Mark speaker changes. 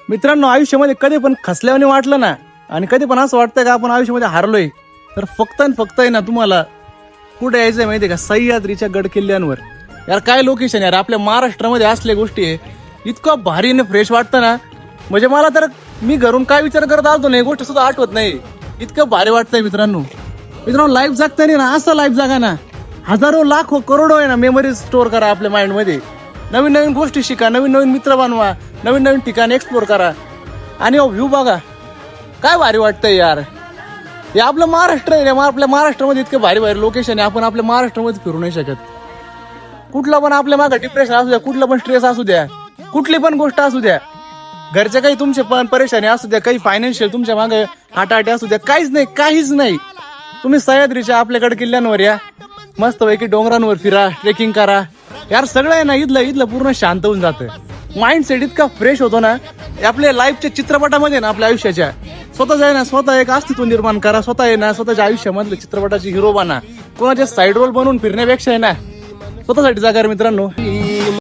Speaker 1: मित्रांनो, आयुष्यामध्ये कधी पण खसल्याने वाटलं ना, आणि कधी पण असं वाटतं का आपण आयुष्यामध्ये हारलोय, तर फक्त आणि फक्त आहे ना तुम्हाला कुठे यायचंय माहितीये का? सह्याद्रीच्या गड किल्ल्यांवर. यार काय लोकेशन यार, आपल्या महाराष्ट्रामध्ये असल्या गोष्टी आहे. इतकं भारी आणि फ्रेश वाटतं ना, म्हणजे मला तर मी घरून काय विचार करत आलतो नाही गोष्ट सुद्धा आठवत नाही. इतकं भारी वाटतंय मित्रांनो. लाईफ जगताना ना असं लाईफ जगा ना, हजारो लाखो करोडो आहे ना मेमरीज स्टोअर करा आपल्या माइंड मध्ये. नवीन नवीन गोष्टी शिका, नवीन नवीन मित्र बनवा, नवीन नवीन ठिकाणी एक्सप्लोर करा. आणि व्ह्यू बघा, काय भारी वाटतंय यार. हे आपलं महाराष्ट्र आहे. आपल्या महाराष्ट्रामध्ये इतके भारी भारी लोकेशन आहे, आपण आपल्या महाराष्ट्रामध्ये फिरू नाही शकत. कुठलं पण आपल्या मागे डिप्रेशन असू द्या, कुठलं पण स्ट्रेस असू द्या, कुठली पण गोष्ट असू द्या, घरच्या काही तुमचे पण परेशानी असू द्या, काही फायनान्शियल तुमच्या मागे हाटाहाटी असू द्या, काहीच नाही. तुम्ही सह्याद्रीच्या आपल्याकडे किल्ल्यांवर या, मस्तपैकी डोंगरांवर फिरा, ट्रेकिंग करा. यार सगळं आहे ना इथलं पूर्ण शांत होऊन जातं. माइंडसेट इतका फ्रेश होतो ना. आपल्या लाईफच्या चित्रपटामध्ये ना, आपल्या आयुष्याच्या स्वतः एक अस्तित्व निर्माण करा. स्वतः आहे ना स्वतःच्या आयुष्यामधल्या चित्रपटाची हिरो बना. कोणाच्या साईड रोल बनवून फिरण्यापेक्षा आहे ना स्वतःसाठी जागा मित्रांनो.